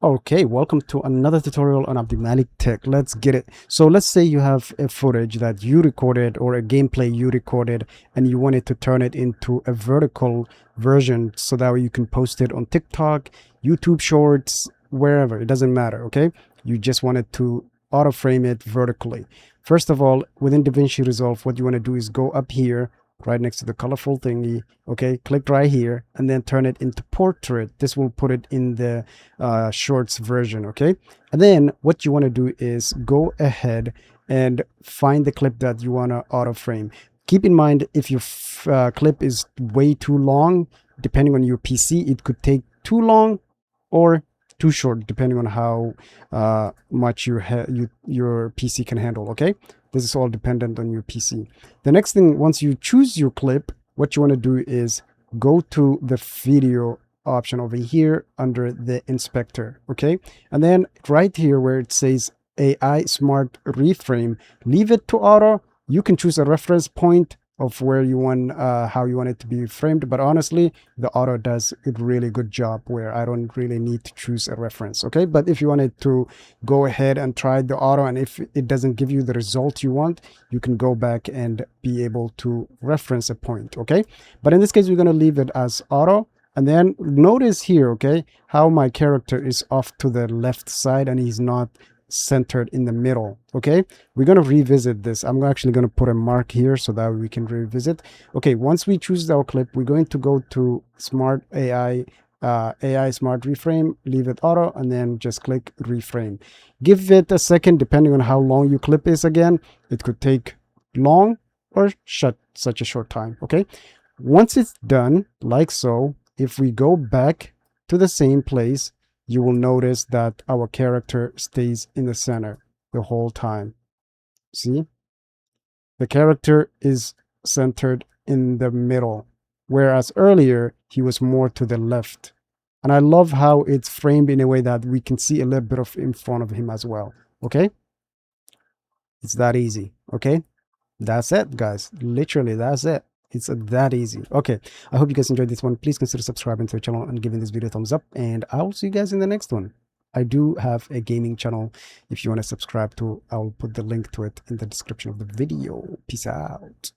Okay, welcome to another tutorial on 𝕰𝕦𝕤𝕦𝕡𝕤 Tech. Let's get it. So let's say you have a footage that you recorded or a gameplay you recorded and you wanted to turn it into a vertical version so that way you can post it on TikTok, YouTube Shorts, wherever. It doesn't matter, okay? You just wanted to auto frame it vertically. First of all, within DaVinci Resolve, what you want to do is go up here right next to the colorful thingy, okay, click right here and then turn it into portrait. This will put it in the shorts version, okay? And then what you want to do is go ahead and find the clip that you want to auto frame. Keep in mind, if your clip is way too long, depending on your PC, it could take too long or too short, depending on how much your PC can handle, okay? This is all dependent on your PC. The next thing, once you choose your clip, what you want to do is go to the video option over here under the inspector, okay? And then right here where it says AI Smart Reframe, leave it to auto. You can choose a reference point of where you want, how you want it to be framed. But honestly, the auto does a really good job where I don't really need to choose a reference, okay? But if you wanted to go ahead and try the auto, and if it doesn't give you the result you want, you can go back and be able to reference a point, okay? But in this case, we're going to leave it as auto. And then notice here, okay, how my character is off to the left side and he's not centered in the middle, okay? We're going to revisit this. I'm actually going to put a mark here so that we can revisit. Okay, once we choose our clip, we're going to go to Smart AI, AI Smart Reframe, leave it auto, and then just click Reframe. Give it a second, depending on how long your clip is again. It could take long or such a short time, okay? Once it's done, like so, if we go back to the same place, you will notice that our character stays in the center the whole time. See? The character is centered in the middle, whereas earlier he was more to the left. And I love how it's framed in a way that we can see a little bit of in front of him as well. Okay? It's that easy. Okay? That's it, guys. Literally, that's it. It's that easy. Okay, I hope you guys enjoyed this one. Please consider subscribing to the channel and giving this video a thumbs up, and I will see you guys in the next one. I do have a gaming channel. If you want to subscribe to, I'll put the link to it in the description of the video. Peace out.